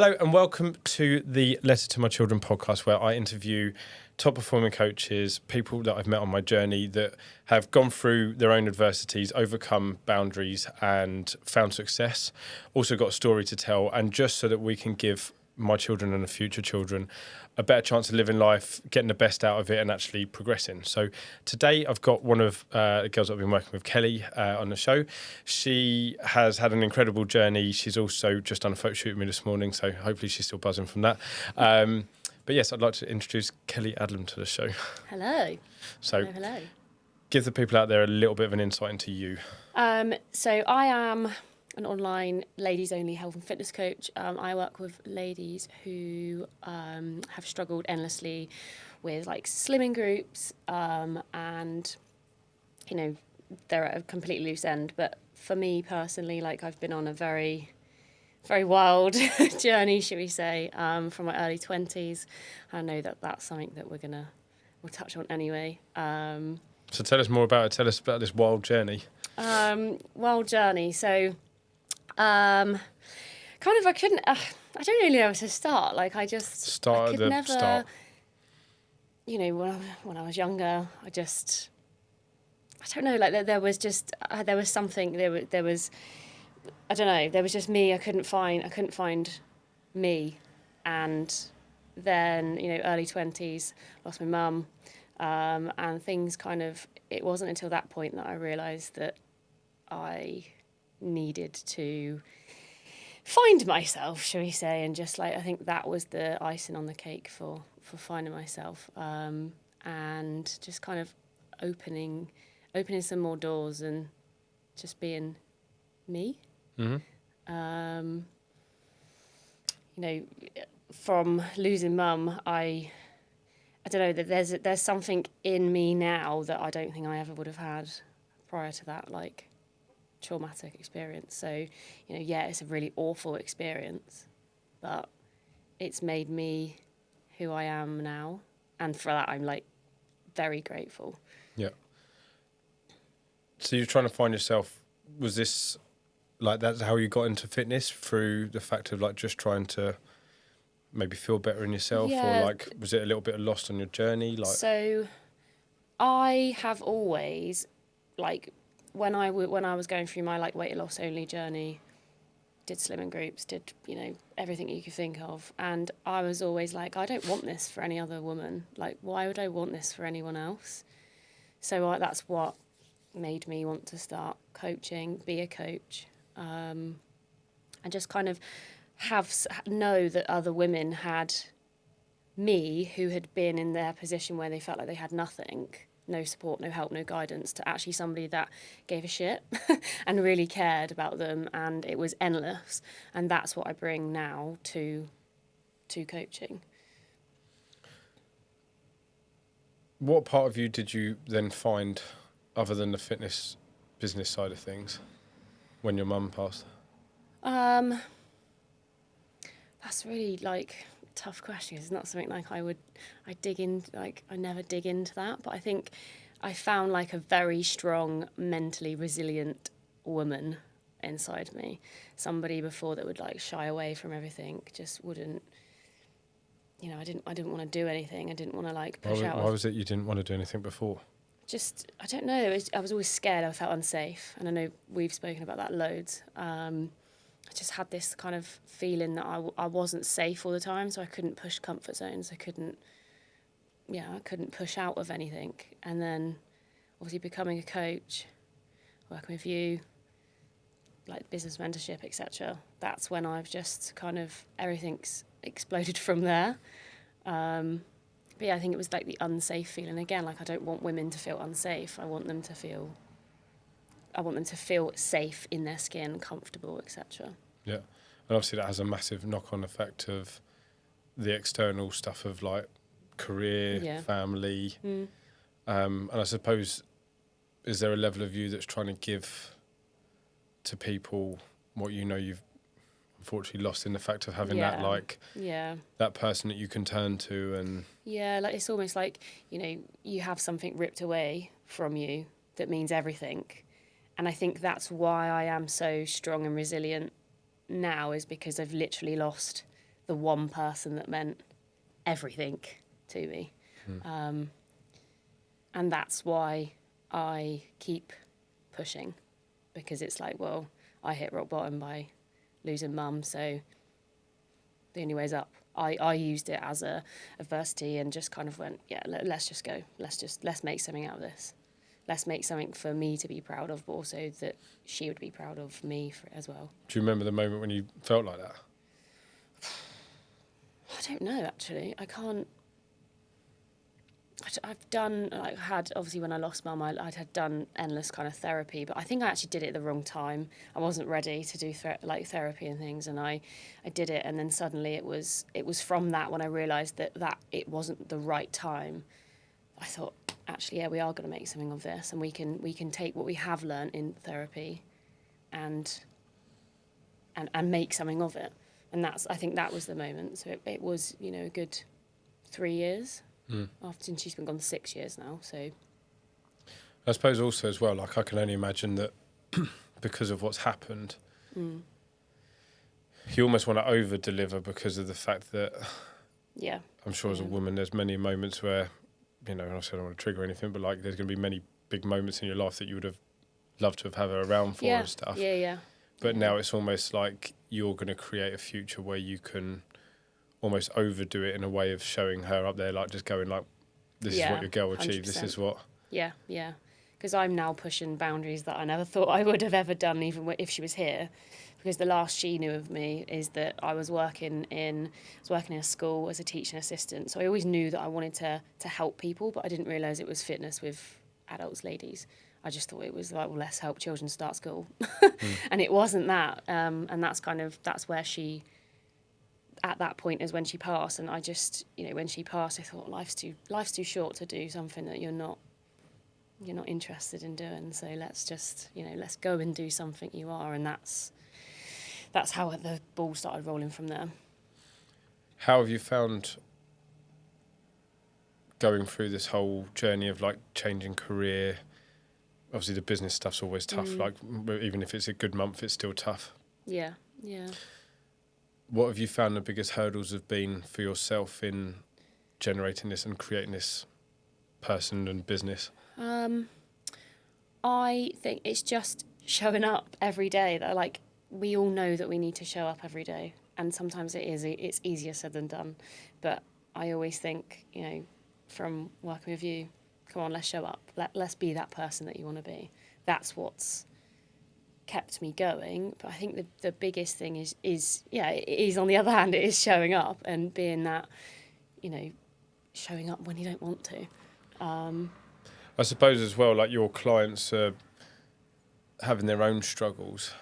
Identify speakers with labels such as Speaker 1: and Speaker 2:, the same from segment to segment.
Speaker 1: Hello and welcome to the Letter to My Children podcast, where I interview top performing coaches, people that I've met on my journey that have gone through their own adversities, overcome boundaries and found success, also got a story to tell, and just so that we can give my children and the future children a better chance of living life, getting the best out of it and actually progressing. So today I've got one of the girls that I've been working with, Kelly, on the show. She has had an incredible journey. She's also just done a photo shoot with me this morning, so hopefully she's still buzzing from that. But yes, I'd like to introduce Kelly Adlam to the show.
Speaker 2: Hello.
Speaker 1: So
Speaker 2: Hello.
Speaker 1: Give the people out there a little bit of an insight into you.
Speaker 2: So I am an online ladies-only health and fitness coach. I work with ladies who have struggled endlessly with like slimming groups, and you know they're at a completely loose end. But for me personally, like I've been on a very, very wild journey, shall we say, from my early 20s. I know that that's something that we'll touch on anyway.
Speaker 1: So tell us more about it. Tell us about this wild journey.
Speaker 2: Wild journey. So. I couldn't. I don't really know where to start. Like I just I could never. Start. You know, when I was younger, I don't know. Like there was something. There was. I don't know. There was just me. I couldn't find me, and then early 20s, lost my mum, and things kind of. It wasn't until that point that I realised that I needed to find myself, shall we say, and just like I think that was the icing on the cake for finding myself, and just kind of opening some more doors and just being me. Mm-hmm. From losing mum, I don't know, that there's something in me now that I don't think I ever would have had prior to that, like traumatic experience. So, it's a really awful experience, but it's made me who I am now. And for that, I'm like very grateful.
Speaker 1: Yeah. So you're trying to find yourself. Was this like that's how you got into fitness, through the fact of like just trying to maybe feel better in yourself?
Speaker 2: Yeah.
Speaker 1: Or like, was it a little bit lost on your journey? Like,
Speaker 2: so I have always like, when I was going through my like weight loss only journey, did slimming groups, did everything you could think of, and I was always like, I don't want this for any other woman. Like, why would I want this for anyone else? So that's what made me want to start coaching, be a coach, and just kind of know that other women had me who had been in their position where they felt like they had nothing. No support, no help, no guidance, to actually somebody that gave a shit and really cared about them, and it was endless. And that's what I bring now to coaching.
Speaker 1: what part of you did you then find, other than the fitness business side of things, when your mum passed?
Speaker 2: That's really like tough question. It's not something like I dig in, like I never dig into that, but I think I found like a very strong, mentally resilient woman inside me. Somebody before that would like shy away from everything, just wouldn't, I didn't want to do anything. I didn't want to like push out.
Speaker 1: Why was it you didn't want to do anything before?
Speaker 2: Just, I don't know. I was always scared. I felt unsafe, and I know we've spoken about that loads. I just had this kind of feeling that I wasn't safe all the time, so I couldn't push comfort zones. I couldn't push out of anything. And then, obviously, becoming a coach, working with you, like business mentorship, etc. That's when I've just kind of, everything's exploded from there. But yeah, I think it was like the unsafe feeling again. Like, I don't want women to feel unsafe. I want them to feel safe in their skin, comfortable, etc.
Speaker 1: Yeah, and obviously that has a massive knock-on effect of the external stuff of like career, family, and I suppose, is there a level of you that's trying to give to people what you've unfortunately lost, in the fact of having that that person that you can turn to? And
Speaker 2: like it's almost like you have something ripped away from you that means everything. And I think that's why I am so strong and resilient now, is because I've literally lost the one person that meant everything to me. And that's why I keep pushing, because it's like, well, I hit rock bottom by losing mum, so the only way's up. I used it as a adversity and just kind of went, yeah, let's just go. Let's make something out of this. Let's make something for me to be proud of, but also that she would be proud of me as well.
Speaker 1: Do you remember the moment when you felt like that?
Speaker 2: I don't know, actually. I can't. I've done, like, had, obviously when I lost mum, I had done endless kind of therapy, but I think I actually did it at the wrong time. I wasn't ready to do therapy and things, and I did it, and then suddenly it was from that when I realised that it wasn't the right time. I thought, actually, yeah, we are going to make something of this, and we can take what we have learnt in therapy and make something of it. And I think that was the moment. So it was, a good 3 years. After, and she's been gone 6 years now, so.
Speaker 1: I suppose also as well, like, I can only imagine that because of what's happened, you almost want to over-deliver because of the fact that,
Speaker 2: yeah,
Speaker 1: I'm sure as a woman there's many moments where, and obviously I don't want to trigger anything, but like there's going to be many big moments in your life that you would have loved to have had her around for and stuff.
Speaker 2: Yeah.
Speaker 1: But now it's almost like you're going to create a future where you can almost overdo it in a way of showing her up there, like just going like, this is what your girl achieved, 100%. This is what.
Speaker 2: Yeah. Because I'm now pushing boundaries that I never thought I would have ever done, even if she was here. Because the last she knew of me is that I was working in a school as a teaching assistant. So I always knew that I wanted to help people, but I didn't realise it was fitness with adults, ladies. I just thought it was like, well, let's help children start school. And it wasn't that. And that's where she, at that point is when she passed. And I just, when she passed, I thought life's too short to do something that you're not interested in doing. So let's just, let's go and do something you are. And that's how the ball started rolling from there.
Speaker 1: How have you found going through this whole journey of like changing career? Obviously the business stuff's always tough. Like even if it's a good month, it's still tough.
Speaker 2: Yeah.
Speaker 1: What have you found the biggest hurdles have been for yourself in generating this and creating this person and business?
Speaker 2: I think it's just showing up every day. That, like, we all know that we need to show up every day, and sometimes it's easier said than done. But I always think, from working with you, come on, let's show up. Let's be that person that you want to be. That's what's kept me going. But I think the biggest thing is on the other hand, it is showing up and being that, showing up when you don't want to.
Speaker 1: I suppose as well, like your clients are having their own struggles.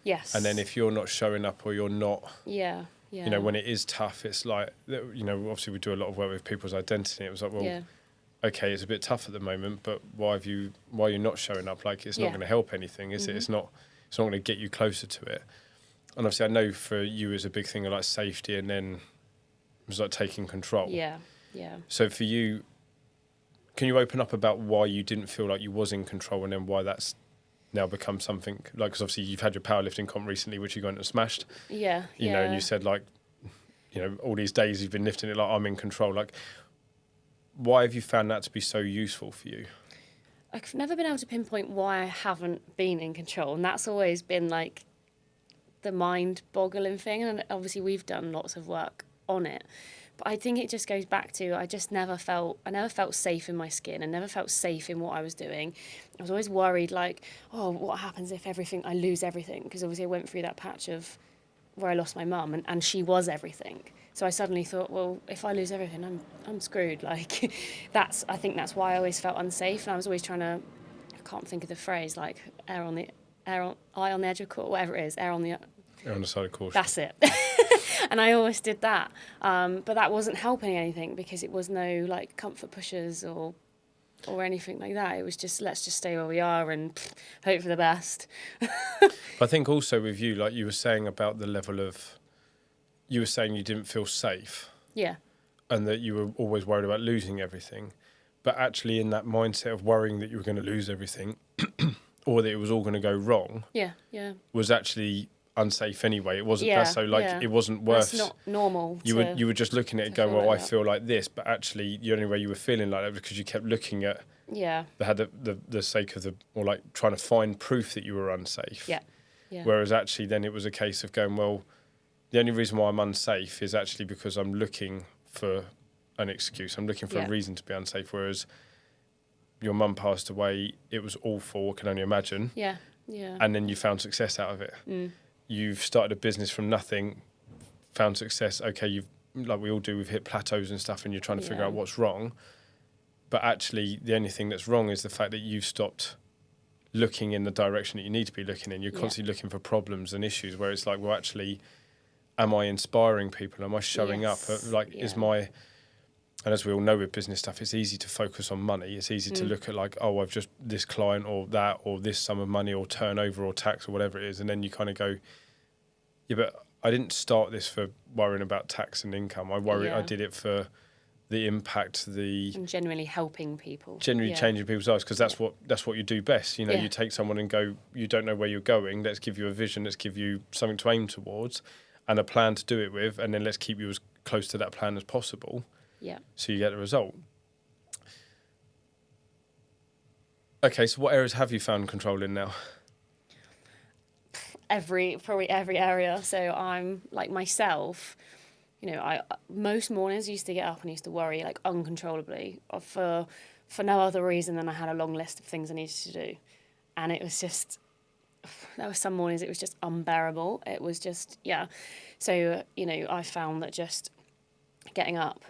Speaker 2: Yes.
Speaker 1: And then if you're not showing up or you're not,
Speaker 2: yeah.
Speaker 1: When it is tough, it's like, obviously we do a lot of work with people's identity. It was like, well, okay, it's a bit tough at the moment, but why are you not showing up? Like, it's not going to help anything, is it? It's not going to get you closer to it. And obviously I know for you is a big thing of like safety, and then it was like taking control.
Speaker 2: Yeah.
Speaker 1: So for you, can you open up about why you didn't feel like you was in control, and then why that's now become something, like, because obviously you've had your powerlifting comp recently, which you went and smashed.
Speaker 2: Yeah.
Speaker 1: And you said like, all these days you've been lifting it like I'm in control. Like, why have you found that to be so useful for you?
Speaker 2: I've never been able to pinpoint why I haven't been in control, and that's always been like the mind-boggling thing. And obviously we've done lots of work on it, but I think it just goes back to I never felt safe in my skin. I never felt safe in what I was doing. I was always worried, like, oh, what happens if I lose everything? Because obviously I went through that patch of where I lost my mum, and she was everything. So I suddenly thought, well, if I lose everything, I'm screwed. Like, I think that's why I always felt unsafe, and I was always trying to, I can't think of the phrase, like eye on the edge of caution, whatever it is, err on the side of caution. That's it. And I always did that, but that wasn't helping anything, because it was no like comfort pushers or anything like that. It was just, let's just stay where we are and hope for the best.
Speaker 1: I think also with you, like you were saying about the level of, you were saying you didn't feel safe.
Speaker 2: Yeah.
Speaker 1: And that you were always worried about losing everything. But actually in that mindset of worrying that you were going to lose everything or that it was all going to go wrong.
Speaker 2: Yeah.
Speaker 1: Was actually unsafe anyway. It wasn't it wasn't worth.
Speaker 2: It's not normal.
Speaker 1: You were just looking at it going, well, I feel like this, but actually the only way you were feeling like that was because you kept looking at the sake of or like trying to find proof that you were unsafe.
Speaker 2: Yeah. Yeah.
Speaker 1: Whereas actually then it was a case of going, well, the only reason why I'm unsafe is actually because I'm looking for an excuse. I'm looking for a reason to be unsafe. Whereas your mum passed away, it was awful, I can only imagine.
Speaker 2: Yeah. Yeah.
Speaker 1: And then you found success out of it. You've started a business from nothing, found success. Okay, you've, like we all do, we've hit plateaus and stuff, and you're trying to figure out what's wrong. But actually, the only thing that's wrong is the fact that you've stopped looking in the direction that you need to be looking in. You're constantly looking for problems and issues, where it's like, well, actually, am I inspiring people? Am I showing up? Is my... And as we all know with business stuff, it's easy to focus on money. It's easy to look at like, oh, I've just this client or that or this sum of money or turnover or tax or whatever it is. And then you kind of go, yeah, but I didn't start this for worrying about tax and income. I did it for the impact,
Speaker 2: and genuinely helping people.
Speaker 1: Genuinely changing people's lives, because that's what you do best. You know, you take someone and go, you don't know where you're going. Let's give you a vision. Let's give you something to aim towards and a plan to do it with. And then let's keep you as close to that plan as possible.
Speaker 2: Yeah.
Speaker 1: So you get the result. Okay, so what areas have you found control in now?
Speaker 2: Probably every area. So I'm like myself, you know, I most mornings used to get up and used to worry like uncontrollably for no other reason than I had a long list of things I needed to do. And it was just, there were some mornings it was just unbearable. It was just, So, you know, I found that just getting up,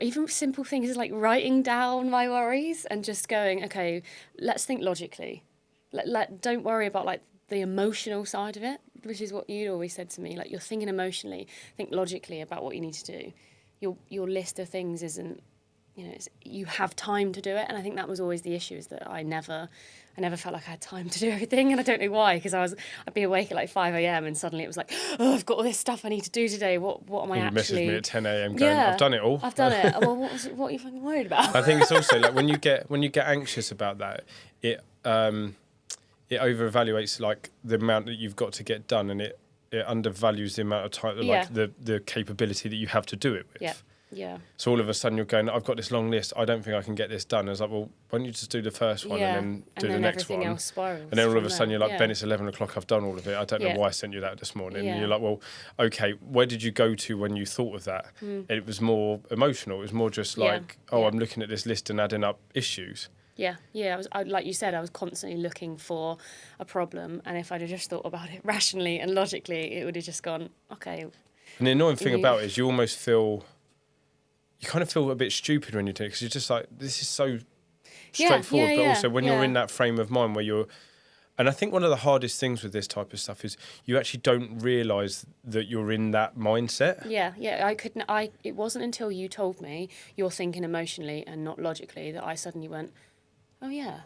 Speaker 2: even simple things is like writing down my worries and just going, okay, let's think logically. Don't worry about like the emotional side of it, which is what you'd always said to me. Like, you're thinking emotionally, think logically about what you need to do. Your list of things isn't, you know, you have time to do it. And I think that was always the issue, is that I never felt like I had time to do everything. And I don't know why, because I'd be awake at like 5 a.m. and suddenly it was like, oh, I've got all this stuff I need to do today. What am I
Speaker 1: you
Speaker 2: actually...
Speaker 1: You messaged me at 10 a.m. going, I've done it all.
Speaker 2: I've done it. Well, what are you fucking worried about?
Speaker 1: I think it's also like when you get anxious about that, it over-evaluates like the amount that you've got to get done, and it undervalues the amount of time, like the capability that you have to do it with.
Speaker 2: Yeah. Yeah.
Speaker 1: So all of a sudden you're going, I've got this long list, I don't think I can get this done. I was like, well, why don't you just do the first one and then do the next one?
Speaker 2: Everything else spirals.
Speaker 1: And then all of a sudden you're like, Ben, it's 11 o'clock, I've done all of it. I don't know why I sent you that this morning. And you're like, well, okay, where did you go to when you thought of that? It was more emotional. It was more just like, I'm looking at this list and adding up issues.
Speaker 2: Yeah. I like you said, I was constantly looking for a problem. And if I'd have just thought about it rationally and logically, it would have just gone, okay.
Speaker 1: And the annoying thing about it is you almost feel... You kind of feel a bit stupid when you do it, because you're just like, this is so straightforward. But also when you're in that frame of mind where you're... And I think one of the hardest things with this type of stuff is you actually don't realise that you're in that mindset.
Speaker 2: Yeah. It wasn't until you told me you're thinking emotionally and not logically that I suddenly went, oh yeah.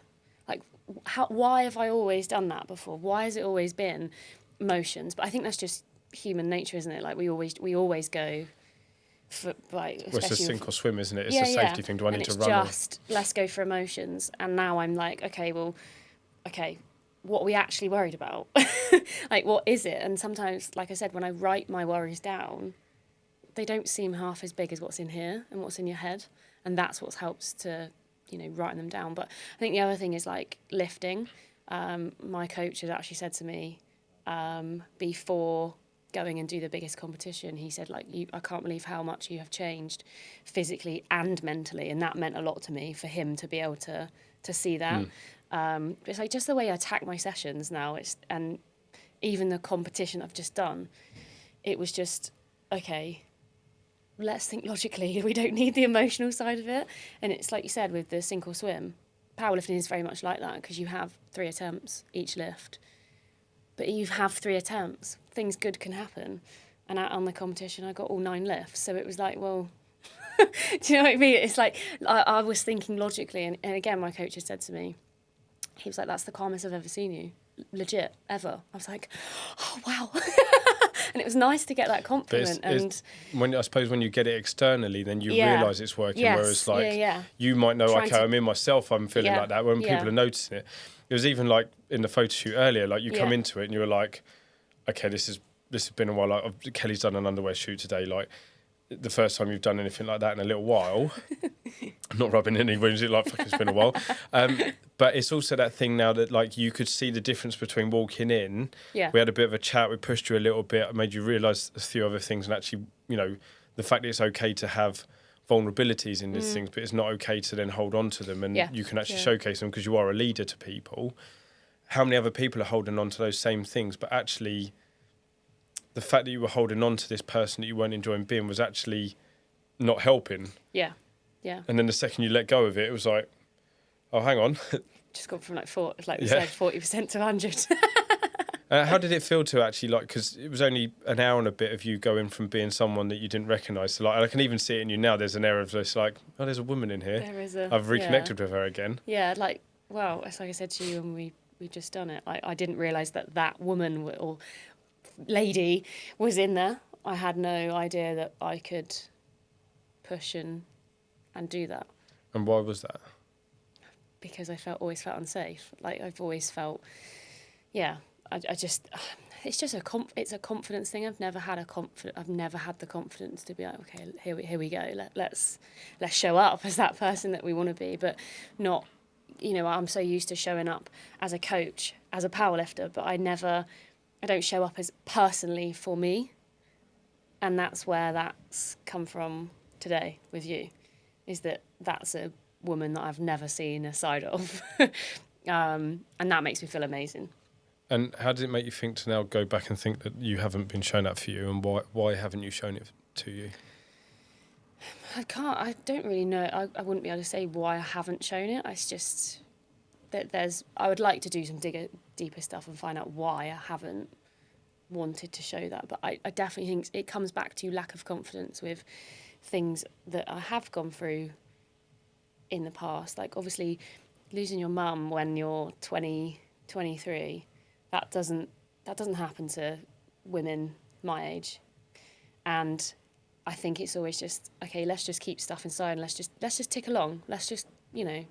Speaker 2: Like, why have I always done that before? Why has it always been emotions? But I think that's just human nature, isn't it? Like, we always go...
Speaker 1: it's a sink or swim, isn't it? It's a safety thing. Do I need to run?
Speaker 2: Just let's go for emotions. And now I'm like, okay, what are we actually worried about? Like, what is it? And sometimes, like I said, when I write my worries down, they don't seem half as big as what's in here and what's in your head. And that's what helps to, you know, writing them down. But I think the other thing is like lifting. My coach had actually said to me before going and do the biggest competition, he said, like, I can't believe how much you have changed physically and mentally, and that meant a lot to me for him to be able to see that. It's like just the way I attack my sessions now, and even the competition I've just done, it was just, okay, let's think logically. We don't need the emotional side of it. And it's like you said with the sink or swim, powerlifting is very much like that, because you have 3 attempts each lift. But you have 3 attempts. Things good can happen. And out on the competition, I got all 9 lifts. So it was like, well, do you know what I mean? It's like, I was thinking logically. And again, my coach had said to me, he was like, that's the calmest I've ever seen you. Legit, ever. I was like, oh, wow. And it was nice to get that compliment.
Speaker 1: I suppose when you get it externally, then you realise it's working.
Speaker 2: Yes.
Speaker 1: Whereas, like, you might know, okay, I'm in myself, I'm feeling like that. When people are noticing it. It was even like in the photo shoot earlier, like you come into it and you were like, okay, this has been a while. Like, Kelly's done an underwear shoot today. Like, the first time you've done anything like that in a little while. I'm not rubbing any wounds. Like, fuck, it's been a while. But it's also that thing now that, like, you could see the difference between walking in.
Speaker 2: Yeah.
Speaker 1: We had a bit of a chat. We pushed you a little bit. Made you realise a few other things. And actually, you know, the fact that it's okay to have vulnerabilities in these things, but it's not okay to then hold on to them. And you can actually showcase them because you are a leader to people. How many other people are holding on to those same things? But actually, the fact that you were holding on to this person that you weren't enjoying being was actually not helping.
Speaker 2: Yeah. Yeah.
Speaker 1: And then the second you let go of it, it was like, oh, hang on.
Speaker 2: Just gone from like we said, 40% to 100.
Speaker 1: How did it feel to actually, like, because it was only an hour and a bit of you going from being someone that you didn't recognise. So, like, I can even see it in you now. There's an air of this, like, oh, there's a woman in here.
Speaker 2: There is
Speaker 1: I've reconnected with her again.
Speaker 2: Yeah, like, well, it's like I said to you when we just done it. I didn't realise that woman or lady was in there. I had no idea that I could push and do that.
Speaker 1: And why was that?
Speaker 2: Because I always felt unsafe. Like, I've always felt, I just, it's just it's a confidence thing. I've never had the confidence to be like, okay, here we go. Let's show up as that person that we want to be, but not, you know, I'm so used to showing up as a coach, as a powerlifter, but I don't show up as personally for me. And that's where that's come from today with you, is that's a woman that I've never seen a side of. And that makes me feel amazing.
Speaker 1: And how did it make you think to now go back and think that you haven't been shown that for you, and why haven't you shown it to you?
Speaker 2: I don't really know. I wouldn't be able to say why I haven't shown it. It's just that I would like to do some deeper stuff and find out why I haven't wanted to show that. But I definitely think it comes back to lack of confidence with things that I have gone through in the past. Like, obviously, losing your mum when you're 20, 23, that doesn't happen to women my age. And I think it's always just, okay, let's just keep stuff inside and let's just tick along. Let's just, you know.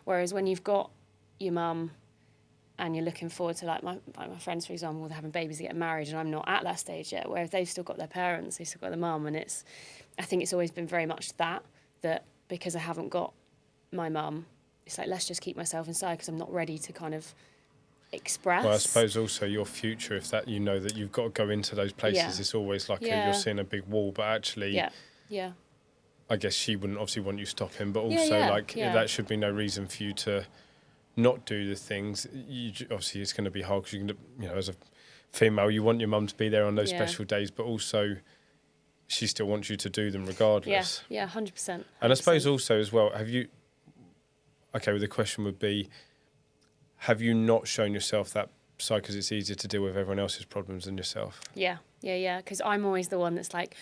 Speaker 2: Whereas when you've got your mum and you're looking forward to, like my friends, for example, they're having babies, they get married, and I'm not at that stage yet, where they've still got their parents, they've still got their mum, and I think it's always been very much that because I haven't got my mum, it's like, let's just keep myself inside because I'm not ready to kind of express.
Speaker 1: Well, I suppose also your future, if that, you know that you've got to go into those places, it's always like you're seeing a big wall, but actually, I guess she wouldn't obviously want you stopping, but also that should be no reason for you to not do the things. Obviously, it's going to be hard because you know, as a female, you want your mum to be there on those special days, but also she still wants you to do them regardless.
Speaker 2: Yeah, 100%.
Speaker 1: And I suppose also as well, the question would be, have you not shown yourself that side because it's easier to deal with everyone else's problems than yourself?
Speaker 2: Yeah, because I'm always the one that's like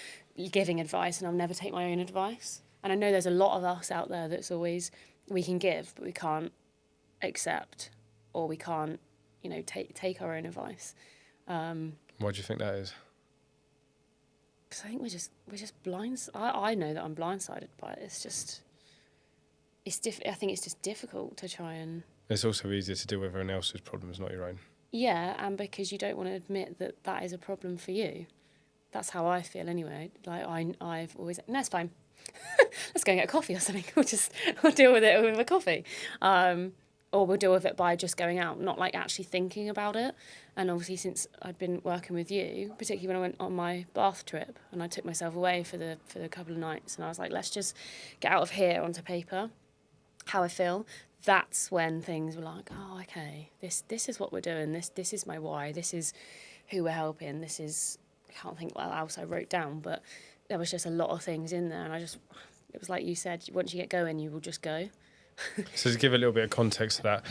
Speaker 2: giving advice and I'll never take my own advice. And I know there's a lot of us out there that's always, we can give, but we can't accept, or we can't, you know, take our own advice.
Speaker 1: Why do you think that is?
Speaker 2: Because I think we're just blind. I know that I'm blindsided by it. It's just, I think it's just difficult to try and.
Speaker 1: It's also easier to deal with everyone else's problems, not your own.
Speaker 2: Yeah, and because you don't want to admit that is a problem for you. That's how I feel anyway. Like I've always, no, it's fine. Let's go and get a coffee or something. We'll deal with it with a coffee. Or we'll deal with it by just going out, not like actually thinking about it. And obviously, since I'd been working with you, particularly when I went on my Bath trip and I took myself away for the couple of nights, and I was like, let's just get out of here onto paper, how I feel. That's when things were like, oh, okay, this is what we're doing. This is my why. This is who we're helping. This is, I can't think what else I wrote down, but there was just a lot of things in there, and it was like you said, once you get going, you will just go.
Speaker 1: So to give a little bit of context to that,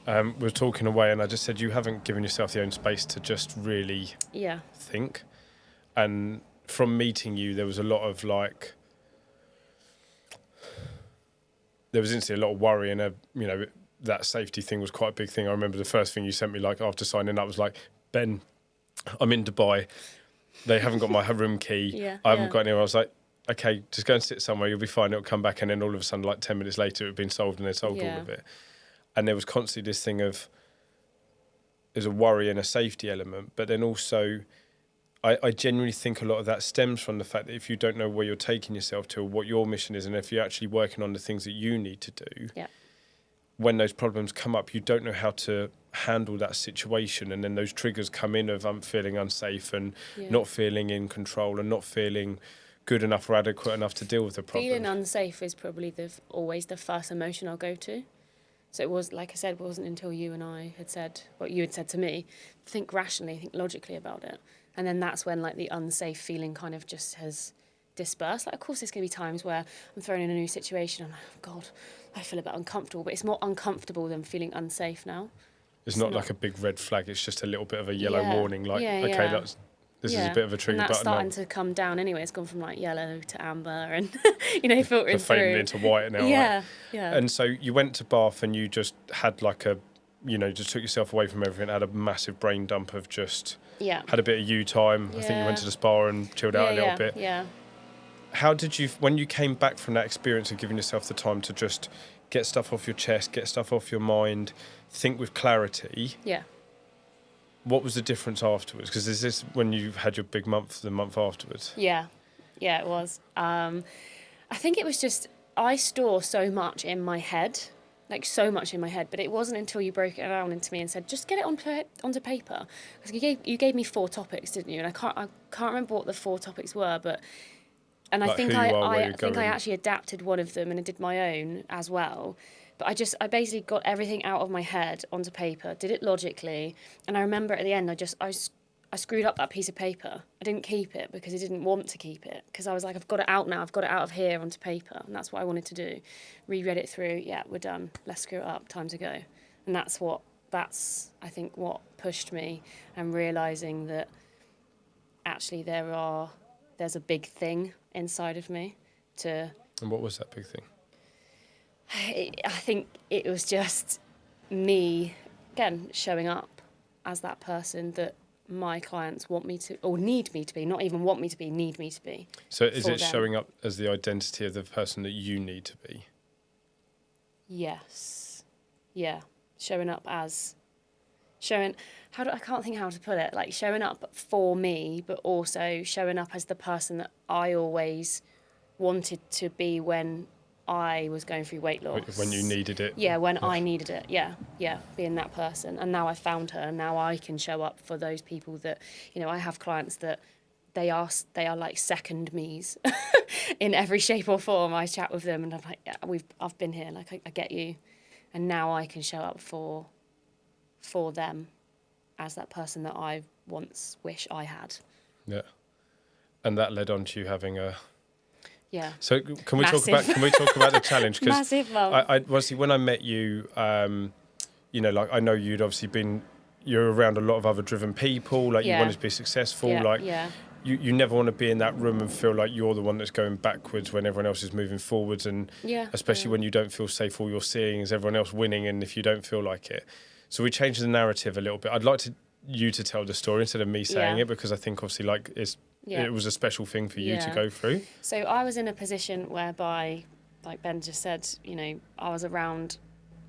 Speaker 1: we were talking away and I just said you haven't given yourself the own space to just really think. And from meeting you, there was a lot of like, there was instantly a lot of worry, and you know, that safety thing was quite a big thing. I remember the first thing you sent me, like after signing up, was like, Ben, I'm in Dubai. They haven't got my room key. I haven't got anywhere. I was like, okay, just go and sit somewhere, you'll be fine, it'll come back. And then all of a sudden, like 10 minutes later, it had been solved and they solved all of it. And there was constantly this thing of, there's a worry and a safety element, but then also I genuinely think a lot of that stems from the fact that if you don't know where you're taking yourself to or what your mission is, and if you're actually working on the things that you need to do, when those problems come up, you don't know how to handle that situation, and then those triggers come in of I'm feeling unsafe and not feeling in control and not feeling good enough or adequate enough to deal with the problem.
Speaker 2: Feeling unsafe is probably always the first emotion I'll go to. So it was, like I said, it wasn't until you and I had said what you had said to me, think rationally, think logically about it. And then that's when like the unsafe feeling kind of just has dispersed. Like, of course, there's going to be times where I'm thrown in a new situation and I'm like, oh God, I feel a bit uncomfortable. But it's more uncomfortable than feeling unsafe now.
Speaker 1: It's not like a big red flag. It's just a little bit of a yellow warning. Like, okay, this is a bit of a trigger.
Speaker 2: And that's starting to come down anyway. It's gone from like yellow to amber and, you know, filtering through.
Speaker 1: Fading into white now.
Speaker 2: Yeah.
Speaker 1: And so you went to Bath and you just had like just took yourself away from everything, had a massive brain dump of just, had a bit of you time. I think you went to the spa and chilled out a little bit.
Speaker 2: Yeah.
Speaker 1: How did you, when you came back from that experience of giving yourself the time to just get stuff off your chest, get stuff off your mind, think with clarity?
Speaker 2: Yeah.
Speaker 1: What was the difference afterwards? Because is this when you had your big month, the month afterwards?
Speaker 2: Yeah, it was. I think it was just, I store so much in my head, but it wasn't until you broke it down into me and said, just get it onto paper. Because you gave me 4 topics, didn't you? And I can't remember what the 4 topics were, but... And I think I actually adapted one of them and I did my own as well. But I basically got everything out of my head onto paper, did it logically, and I remember at the end I screwed up that piece of paper. I didn't keep it because I didn't want to keep it, because I was like, I've got it out now, I've got it out of here onto paper, and that's what I wanted to do. Reread it through, we're done, let's screw it up, time to go. And that's I think what pushed me, and realising that actually there's a big thing inside of me to...
Speaker 1: And what was that big thing?
Speaker 2: I think it was just me, again, showing up as that person that my clients want me to, or need me to be, not even want me to be, need me to be.
Speaker 1: So is it showing up as the identity of the person that you need to be?
Speaker 2: Yes. Yeah. Showing up as... I can't think how to put it, like showing up for me, but also showing up as the person that I always wanted to be when I was going through weight loss.
Speaker 1: When you needed it.
Speaker 2: Yeah, when I needed it. Yeah, being that person. And now I found her, and now I can show up for those people that, you know, I have clients that they are like second me's in every shape or form. I chat with them and I'm like, I've been here, like I get you. And now I can show up for them as that person that I once wish I had. Yeah.
Speaker 1: And that led on to you having a...
Speaker 2: Yeah.
Speaker 1: So can we talk about the challenge?
Speaker 2: Massive.
Speaker 1: I obviously, when I met you, like I know you're around a lot of other driven people, like you wanted to be successful, you never want to be in that room and feel like you're the one that's going backwards when everyone else is moving forwards, and especially when you don't feel safe, all you're seeing is everyone else winning, and if you don't feel like it. So we changed the narrative a little bit. I'd like you to tell the story instead of me saying it, because I think obviously it was a special thing for you to go through.
Speaker 2: So I was in a position whereby, like Ben just said, you know, I was around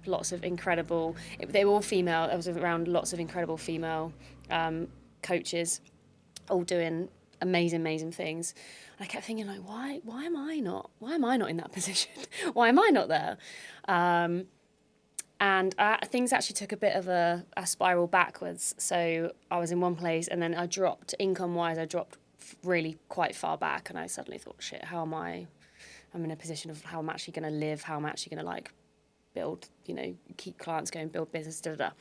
Speaker 2: lots of incredible... They were all female. I was around lots of incredible female coaches, all doing amazing things. And I kept thinking, like, why am I not in that position? Why am I not there? And things actually took a bit of a spiral backwards. So I was in one place, and then I dropped, income-wise, really quite far back, and I suddenly thought, shit, I'm in a position of how I'm actually going to live, how I'm actually going to, like, build, you know, keep clients going, build business, da-da-da.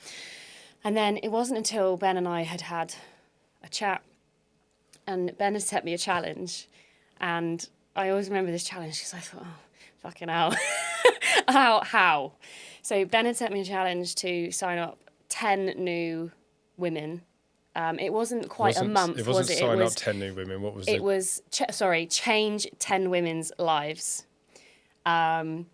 Speaker 2: And then it wasn't until Ben and I had a chat, and Ben had set me a challenge, and I always remember this challenge because I thought, oh, fucking hell. How? So Ben had set me a challenge to sign up 10 new women. It wasn't quite a month, was it?
Speaker 1: It wasn't sign up 10 new women. What was it?
Speaker 2: It was, change 10 women's lives. And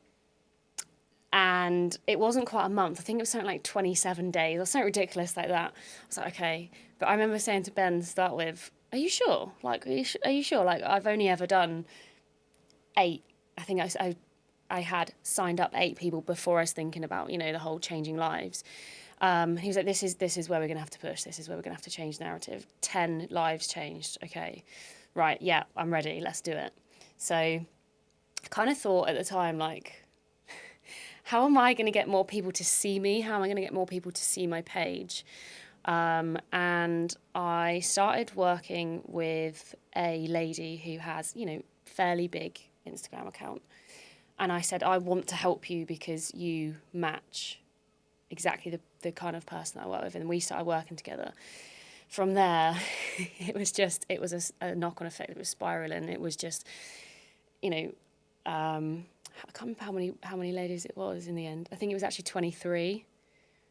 Speaker 2: it wasn't quite a month. I think it was something like 27 days or something ridiculous like that. I was like, okay. But I remember saying to Ben to start with, are you sure? Like, are you sure? Like, I've only ever done 8. I think I had signed up 8 people before I was thinking about, you know, the whole changing lives. He was like, this is where we're going to have to push. This is where we're going to have to change the narrative. 10 lives changed. Okay, right, yeah, I'm ready. Let's do it. So I kind of thought at the time, like, how am I going to get more people to see me? How am I going to get more people to see my page? And I started working with a lady who has, you know, fairly big Instagram account. And I said, I want to help you because you match exactly the kind of person I work with. And we started working together. From there, it was a knock-on effect. It was spiraling. It was just, you know, I can't remember how many ladies it was in the end. I think it was actually 23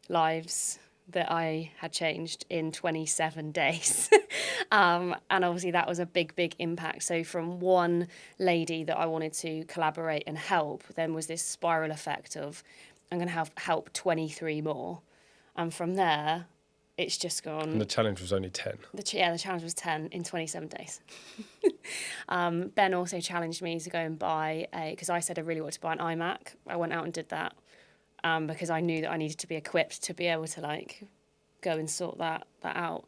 Speaker 2: lives that I had changed in 27 days. And obviously that was a big impact. So from one lady that I wanted to collaborate and help, then was this spiral effect of I'm going to help 23 more. And from there, it's just gone.
Speaker 1: And the challenge was only 10.
Speaker 2: The challenge was 10 in 27 days. Ben also challenged me to go and buy because I said I really wanted to buy an iMac. I went out and did that because I knew that I needed to be equipped to be able to like go and sort that out.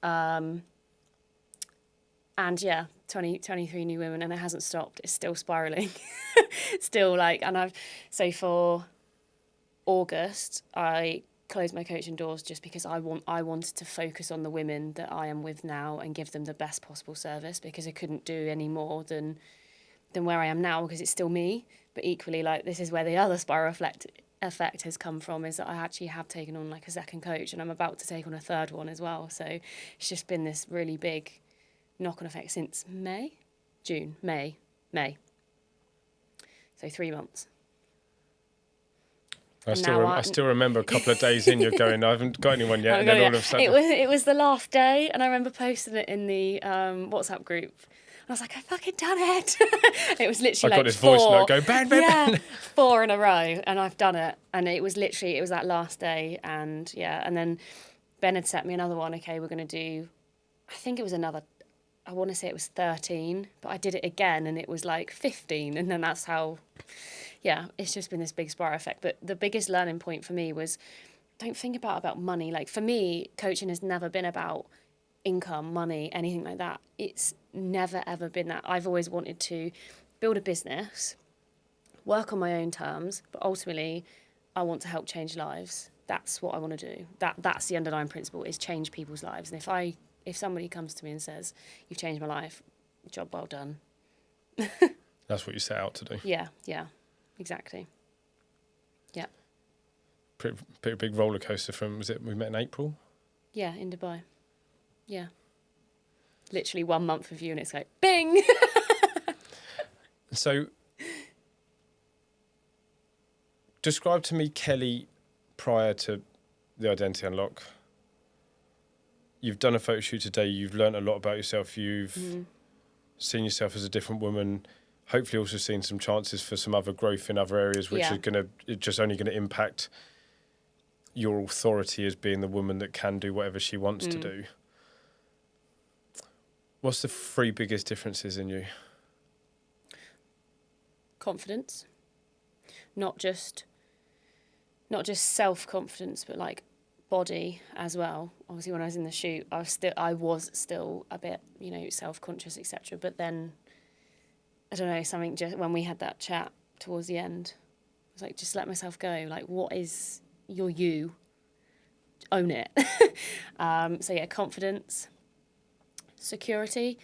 Speaker 2: And yeah, 23 new women, and it hasn't stopped. It's still spiraling. Still like, so for August, I closed my coaching doors just because I wanted to focus on the women that I am with now and give them the best possible service, because I couldn't do any more than where I am now, because it's still me. But equally, like, this is where the other spiral effect has come from, is that I actually have taken on like a second coach, and I'm about to take on a third one as well. So it's just been this really big knock-on effect since May. So 3 months.
Speaker 1: I still remember a couple of days in, you're going, I haven't got anyone yet, and then all of a sudden...
Speaker 2: It was the last day, and I remember posting it in the WhatsApp group. And I was like, I fucking done it. It was literally
Speaker 1: got this voice note go, bang, bang, bang.
Speaker 2: 4 in a row, and I've done it. And it was that last day, and yeah. And then Ben had set me another one. Okay, we're going to do, I think it was another, I want to say it was 13, but I did it again, and it was like 15, and then that's how... Yeah, it's just been this big spiral effect. But the biggest learning point for me was, don't think about money. Like, for me, coaching has never been about income, money, anything like that. It's never, ever been that. I've always wanted to build a business, work on my own terms, but ultimately, I want to help change lives. That's what I want to do. That's the underlying principle, is change people's lives. And if somebody comes to me and says, you've changed my life, job well done.
Speaker 1: That's what you set out to do.
Speaker 2: Yeah. Exactly. Yeah.
Speaker 1: Pretty big roller coaster from, was it, we met in April?
Speaker 2: Yeah, in Dubai. Yeah. Literally 1 month with you, and it's like, bing!
Speaker 1: So, describe to me Kelly prior to the Identity Unlock. You've done a photo shoot today, you've learned a lot about yourself, you've seen yourself as a different woman, hopefully also seen some chances for some other growth in other areas, which are only going to impact your authority as being the woman that can do whatever she wants to do. What's the 3 biggest differences in you? Confidence.
Speaker 2: Not just self-confidence, but like body as well. Obviously, when I was in the shoot, I was still a bit, you know, self-conscious, etc. But then, I don't know, something just when we had that chat towards the end, I was like, just let myself go. Like, what is you? Own it. So yeah, confidence, security.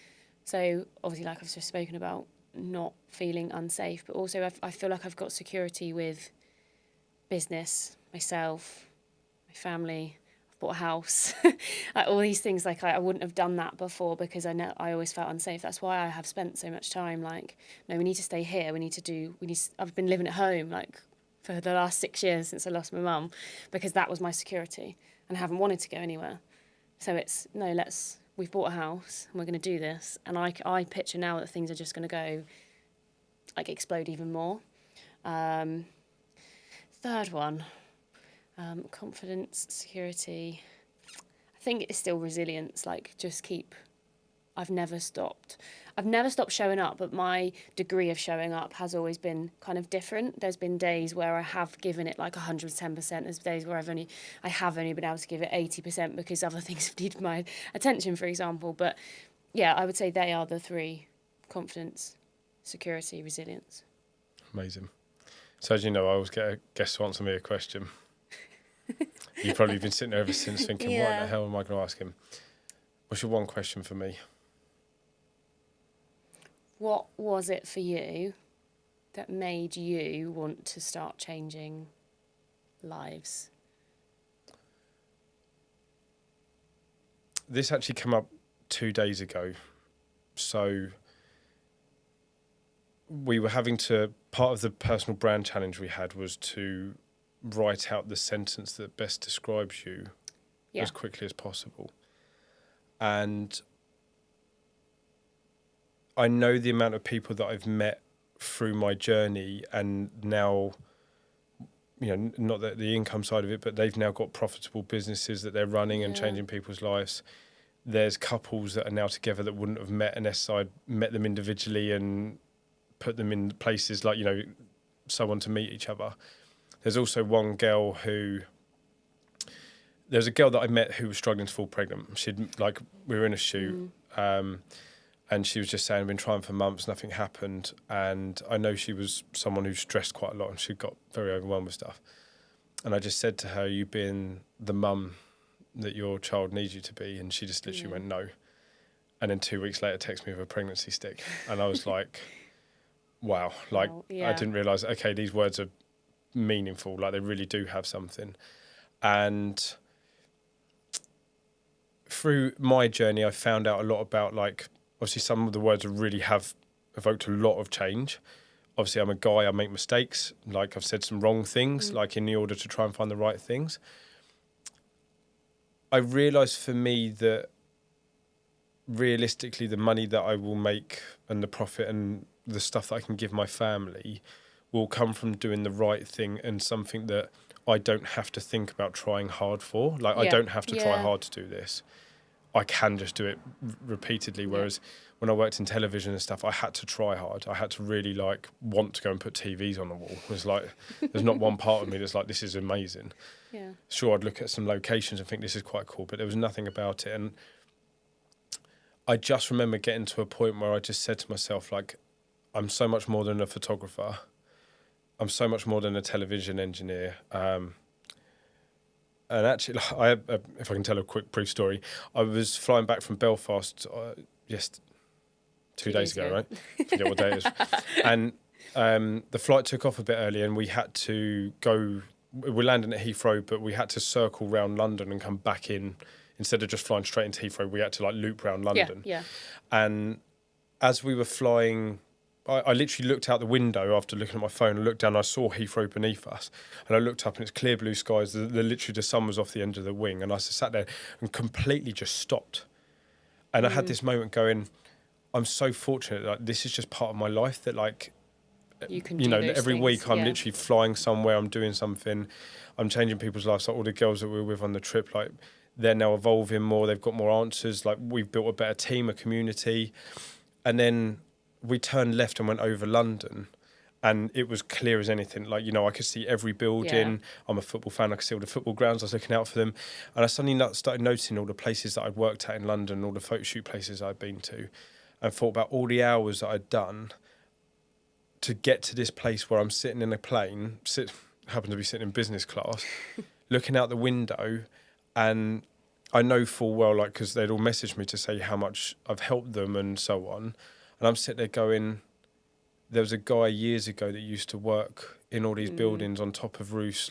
Speaker 2: So obviously, like I've just spoken about, not feeling unsafe, but also I feel like I've got security with business, myself, my family. I've bought a house, like all these things. Like I wouldn't have done that before, because I always felt unsafe. That's why I have spent so much time like, no, we need to stay here. I've been living at home like for the last 6 years since I lost my mum, because that was my security, and I haven't wanted to go anywhere. So it's no, we've bought a house and we're going to do this. And I picture now that things are just going to go like explode even more. Third one, confidence, security. I think it's still resilience. Like, I've never stopped. I've never stopped showing up, but my degree of showing up has always been kind of different. There's been days where I have given it like 110%. There's days where I have only been able to give it 80% because other things have needed my attention, for example. But yeah, I would say they are the three: confidence, security, resilience.
Speaker 1: Amazing. So as you know, I always get a guest to answer me a question. You've probably been sitting there ever since thinking, what the hell am I going to ask him? What's your one question for me?
Speaker 2: What was it for you that made you want to start changing lives?
Speaker 1: This actually came up 2 days ago. So we were part of the personal brand challenge we had was to write out the sentence that best describes you as quickly as possible. And I know the amount of people that I've met through my journey, and now, not that the income side of it, but they've now got profitable businesses that they're running and changing people's lives. There's couples that are now together that wouldn't have met unless I'd met them individually and put them in places like, someone to meet each other. There's also one girl there's a girl that I met who was struggling to fall pregnant. We were in a shoot, and she was just saying, I've been trying for months, nothing happened. And I know she was someone who stressed quite a lot and she got very overwhelmed with stuff. And I just said to her, you've been the mum that your child needs you to be. And she just literally went, no. And then 2 weeks later, texted me with a pregnancy stick. And I was like, wow. I didn't realise, okay, these words are meaningful. Like, they really do have something. And through my journey, I found out a lot about, obviously some of the words really have evoked a lot of change. Obviously, I'm a guy, I make mistakes. I've said some wrong things, in the order to try and find the right things. I realised for me that realistically, the money that I will make and the profit and the stuff that I can give my family will come from doing the right thing and something that I don't have to think about trying hard for. I don't have to try hard to do this. I can just do it repeatedly. Whereas when I worked in television and stuff, I had to try hard. I had to really want to go and put TVs on the wall. It was there's not one part of me that's this is amazing. Yeah. Sure, I'd look at some locations and think this is quite cool, but there was nothing about it. And I just remember getting to a point where I just said to myself, I'm so much more than a photographer. I'm so much more than a television engineer. And actually, if I can tell a quick brief story, I was flying back from Belfast just 2 days ago, right? I forget what day it is. And the flight took off a bit early and we had to go, we're landing at Heathrow, but we had to circle round London and come back in. Instead of just flying straight into Heathrow, we had to loop round London. Yeah. And as we were flying, I literally looked out the window after looking at my phone. I looked down, I saw Heathrow beneath us. And I looked up and it's clear blue skies. Literally the sun was off the end of the wing. And I sat there and completely just stopped. And I had this moment going, I'm so fortunate. This is just part of my life that
Speaker 2: you can do those
Speaker 1: every
Speaker 2: things.
Speaker 1: week I'm literally flying somewhere. I'm doing something. I'm changing people's lives. All the girls that we were with on the trip, they're now evolving more. They've got more answers. We've built a better team, a community. And then we turned left and went over London and it was clear as anything. I could see every building. Yeah. I'm a football fan. I could see all the football grounds. I was looking out for them. And I suddenly started noticing all the places that I'd worked at in London, all the photo shoot places I'd been to, and thought about all the hours that I'd done to get to this place where I'm sitting in a plane, happen to be sitting in business class, looking out the window. And I know full well, because they'd all messaged me to say how much I've helped them and so on. And I'm sitting there going, there was a guy years ago that used to work in all these buildings on top of roofs,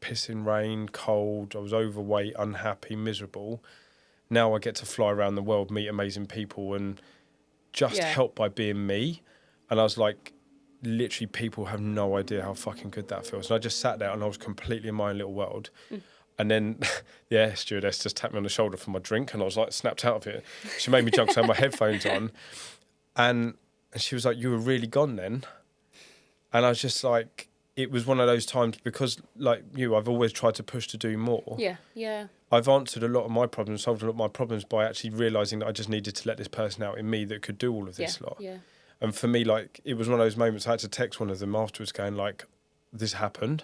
Speaker 1: pissing rain, cold. I was overweight, unhappy, miserable. Now I get to fly around the world, meet amazing people and just help by being me. And I was literally people have no idea how fucking good that feels. And I just sat there and I was completely in my own little world. And then the air stewardess just tapped me on the shoulder for my drink and I was snapped out of it. She made me jump because I had my headphones on. And she was like, you were really gone then? And I was just it was one of those times because I've always tried to push to do more.
Speaker 2: Yeah, yeah.
Speaker 1: I've answered a lot of my problems, solved a lot of my problems by actually realising that I just needed to let this person out in me that could do all of this lot.
Speaker 2: Yeah.
Speaker 1: And for me, like, it was one of those moments I had to text one of them afterwards going, like, this happened.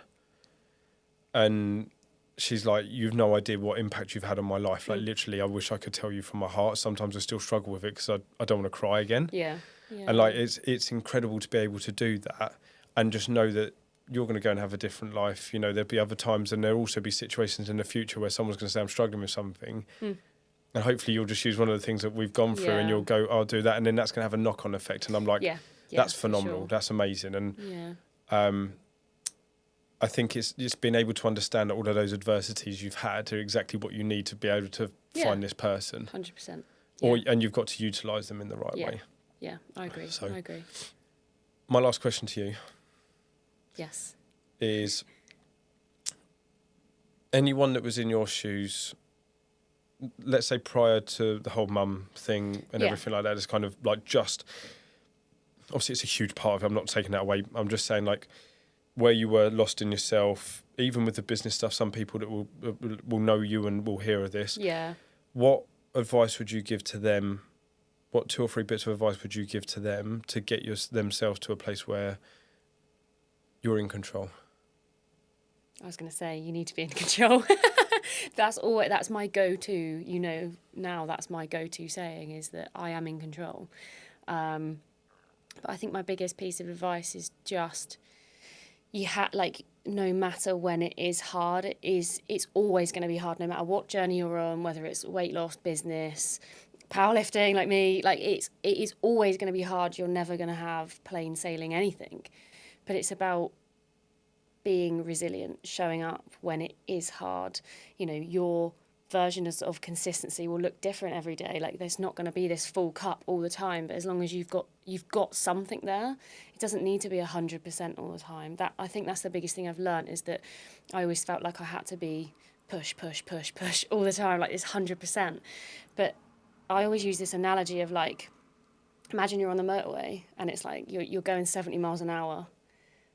Speaker 1: And she's like, you've no idea what impact you've had on my life. Like, literally, I wish I could tell you from my heart. Sometimes I still struggle with it because I don't want to cry again.
Speaker 2: Yeah.
Speaker 1: And, like, it's incredible to be able to do that and just know that you're going to go and have a different life. You know, there'll be other times and there'll also be situations in the future where someone's going to say, I'm struggling with something. And hopefully you'll just use one of the things that we've gone through and you'll go, I'll do that. And then that's going to have a knock-on effect. And I'm like, that's phenomenal. Sure. That's amazing. And I think it's just being able to understand that all of those adversities you've had are exactly what you need to be able to find this person.
Speaker 2: 100%.
Speaker 1: And you've got to utilise them in the right way.
Speaker 2: Yeah, I agree.
Speaker 1: So,
Speaker 2: I agree.
Speaker 1: My last question to you.
Speaker 2: Yes.
Speaker 1: Is anyone that was in your shoes, let's say prior to the whole mum thing and everything like that, is kind of like just, obviously it's a huge part of it, I'm not taking that away, I'm just saying like where you were lost in yourself, even with the business stuff, some people that will know you and will hear of this.
Speaker 2: Yeah.
Speaker 1: What advice would you give to them? What 2 or 3 bits of advice would you give to them to get themselves to a place where you're in control?
Speaker 2: I was going to say, you need to be in control. That's my go-to, you know, now that's my go-to saying is that I am in control. But I think my biggest piece of advice is just, no matter when it is hard, it's always going to be hard, no matter what journey you're on, whether it's weight loss, business, powerlifting like me, like it is always going to be hard. You're never going to have plain sailing anything. But it's about being resilient, showing up when it is hard. You know, your version of consistency will look different every day. Like there's not going to be this full cup all the time, but as long as you've got something there, it doesn't need to be 100% all the time. That I think that's the biggest thing I've learned is that I always felt like I had to be push all the time, like this 100%. But I always use this analogy of like, imagine you're on the motorway and it's like you're going 70 miles an hour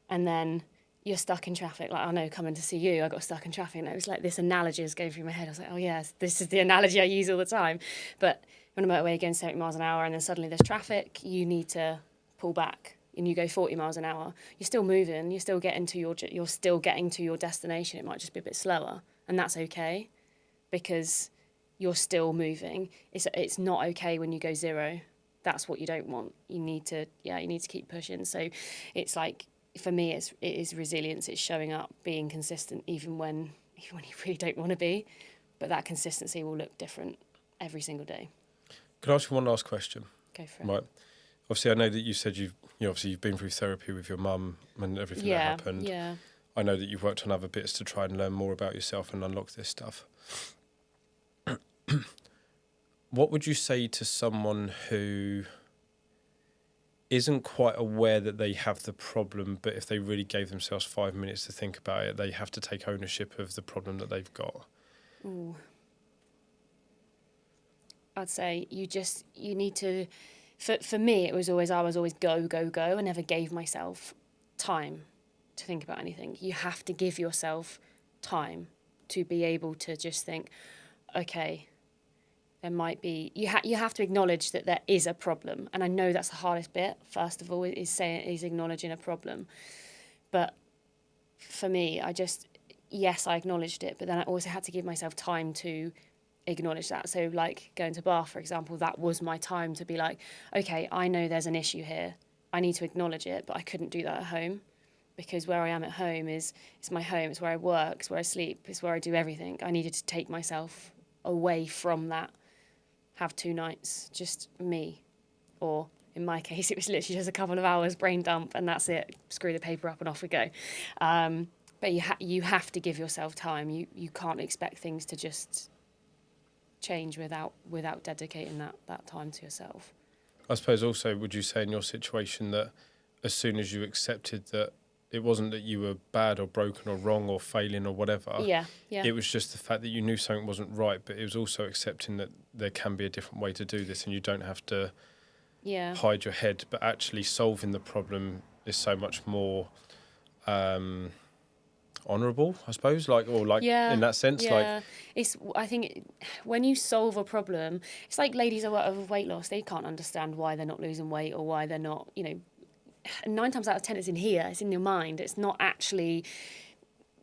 Speaker 2: and then you're stuck in traffic. Like, I know, coming to see you, I got stuck in traffic and it was like this analogy was going through my head. I was like, oh yes, this is the analogy I use all the time. But on a motorway, you're going 70 miles an hour and then suddenly there's traffic, you need to pull back and you go 40 miles an hour. You're still moving, you're still getting to your destination. It might just be a bit slower and that's okay because you're still moving. It's not okay when you go 0. That's what you don't want. You need to keep pushing. So it's like, for me, it is resilience. It's showing up, being consistent, even when you really don't want to be. But that consistency will look different every single day.
Speaker 1: Can I ask you one last question?
Speaker 2: Go for it.
Speaker 1: Right. Obviously, I know that you said you've been through therapy with your mum and everything that happened.
Speaker 2: Yeah.
Speaker 1: I know that you've worked on other bits to try and learn more about yourself and unlock this stuff. What would you say to someone who isn't quite aware that they have the problem, but if they really gave themselves 5 minutes to think about it, they have to take ownership of the problem that they've got?
Speaker 2: Ooh. I'd say you need to, for me, I was always go. I never gave myself time to think about anything. You have to give yourself time to be able to just think, okay, there might be, you have to acknowledge that there is a problem. And I know that's the hardest bit, first of all, is acknowledging a problem. But for me, I acknowledged it, but then I also had to give myself time to acknowledge that. So like going to Bath, for example, that was my time to be like, okay, I know there's an issue here. I need to acknowledge it, but I couldn't do that at home because where I am at home it's my home, it's where I work, it's where I sleep, it's where I do everything. I needed to take myself away from that. Have 2 nights, just me. Or in my case, it was literally just a couple of hours brain dump and that's it. Screw the paper up and off we go. But you have to give yourself time. You can't expect things to just change without dedicating that time to yourself.
Speaker 1: I suppose also, would you say in your situation that as soon as you accepted that it wasn't that you were bad or broken or wrong or failing or whatever.
Speaker 2: Yeah.
Speaker 1: It was just the fact that you knew something wasn't right, but it was also accepting that there can be a different way to do this and you don't have to hide your head, but actually solving the problem is so much more, I honourable, I suppose, in that sense.
Speaker 2: Yeah, I think when you solve a problem, it's like ladies that work with weight loss. They can't understand why they're not losing weight or why they're not, 9 times out of 10 it's in here, it's in your mind. It's not actually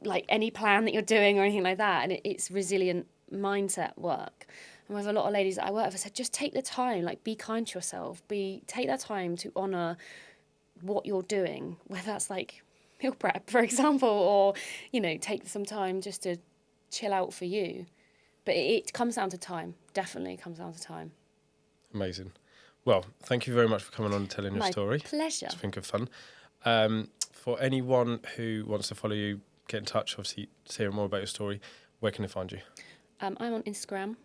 Speaker 2: like any plan that you're doing or anything like that. And it's resilient mindset work. And with a lot of ladies that I work with, I said, just take the time, like be kind to yourself, take that time to honour what you're doing, whether that's like meal prep, for example, or, take some time just to chill out for you. But it comes down to time, definitely comes down to time.
Speaker 1: Amazing. Well, thank you very much for coming on and telling your story.
Speaker 2: My pleasure.
Speaker 1: It's been good fun. For anyone who wants to follow you, get in touch, obviously, to hear more about your story, where can they find you?
Speaker 2: I'm on Instagram,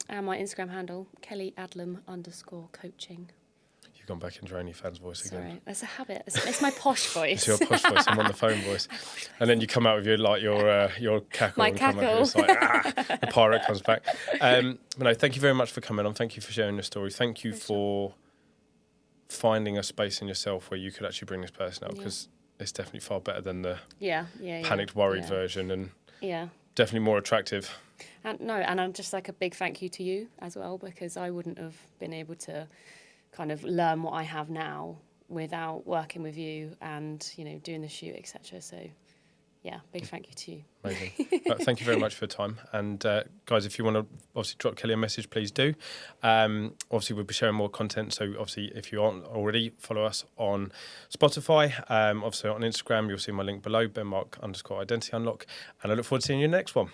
Speaker 2: and my Instagram handle, Kelly Adlam _coaching.
Speaker 1: You've gone back into your OnlyFans voice again.
Speaker 2: Sorry, that's a habit. It's my posh voice.
Speaker 1: It's your posh voice. I'm on the phone voice. And then you come out with your cackle.
Speaker 2: My
Speaker 1: and
Speaker 2: cackle.
Speaker 1: It's like, the pirate comes back. No, thank you very much for coming on. Thank you for sharing your story. Thank you for finding a space in yourself where you could actually bring this person out, because it's definitely far better than the panicked, worried version, and definitely more attractive.
Speaker 2: And I'm just like a big thank you to you as well, because I wouldn't have been able to kind of learn what I have now without working with you and, doing the shoot, etc. So, big thank you to you.
Speaker 1: Amazing. Thank you very much for your time. And guys, if you want to obviously drop Kelly a message, please do. Obviously, we'll be sharing more content. So obviously, if you aren't already, follow us on Spotify. Obviously on Instagram, you'll see my link below, benmark_identity unlock. And I look forward to seeing you in the next one.